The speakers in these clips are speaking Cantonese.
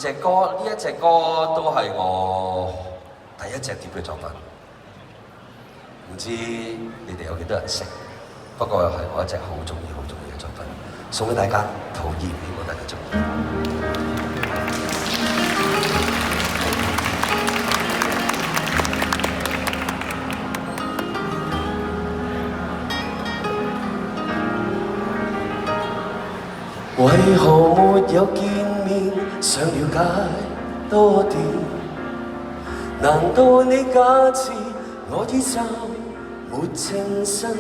隻歌，呢一隻歌都係我第一隻碟嘅作品，唔知你哋有幾多人識？不過係我一隻好中意、好中意嘅作品，送俾大家，討厭，希望大家中意。為何沒有見面？想了解多點。難道你假設我依舊沒情深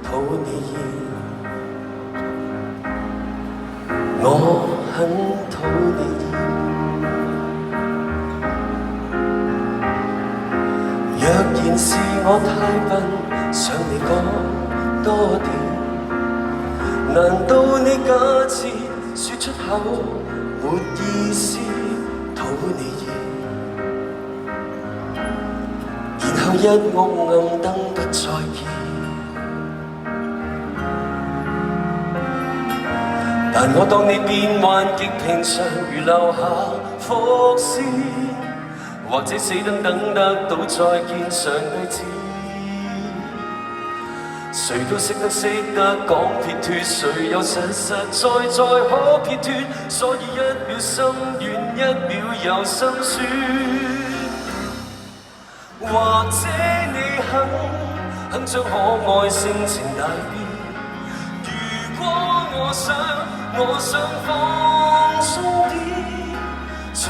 討你厭？我很討你厭。若然是我太笨，想你講多點。難道你假設說出口沒意思討你厭？然後一屋暗燈不再見，但我當你變幻極平常，如留下伏線，或者死等等得到再見，上帝知。誰都識得講撇脱，誰又實在可撇脱？所以一秒心軟，一秒又心酸。或者你肯將可愛性情大變。如果我想放鬆啲，除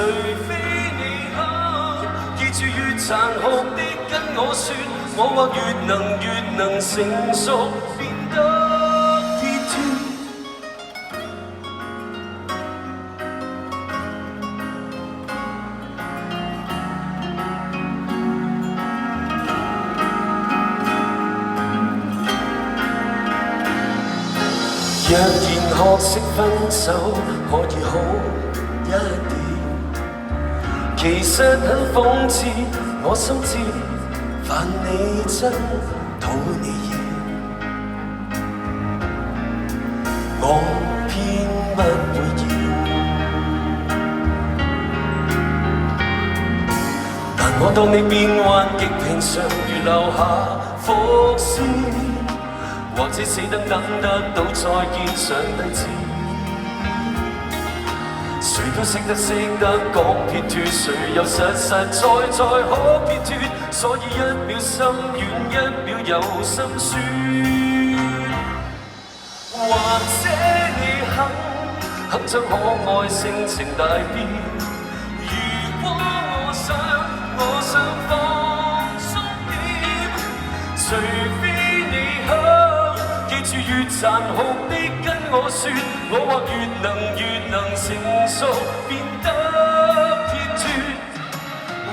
非你肯記住越殘酷的跟我說。我或越能成熟，變得撇脱。若然學識分手，可以好一點。其實很諷刺，我心知。但你真討你厭，我偏不會厭。但我當你變幻極平常，如留下伏線，或者死等得到再見，上帝知。誰都識得講撇脱，誰又實在可撇脱？所以一秒心軟，一秒又心酸。或者你肯將可愛性情大變。如果我想放鬆點，除非你肯記住越殘酷的跟我說，我或越能成熟，變得撇脱。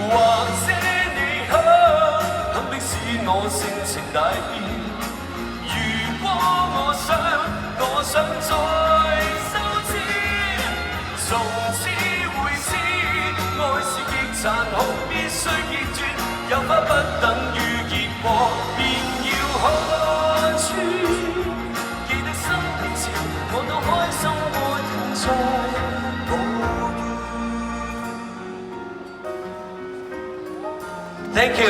或者你肯迫使我性情大變。如果我想再修剪，從此會知愛是極殘酷，必須結絕。有花不等於結果，便要看穿。記得生命前，我都開心沒再抱怨。Thank you。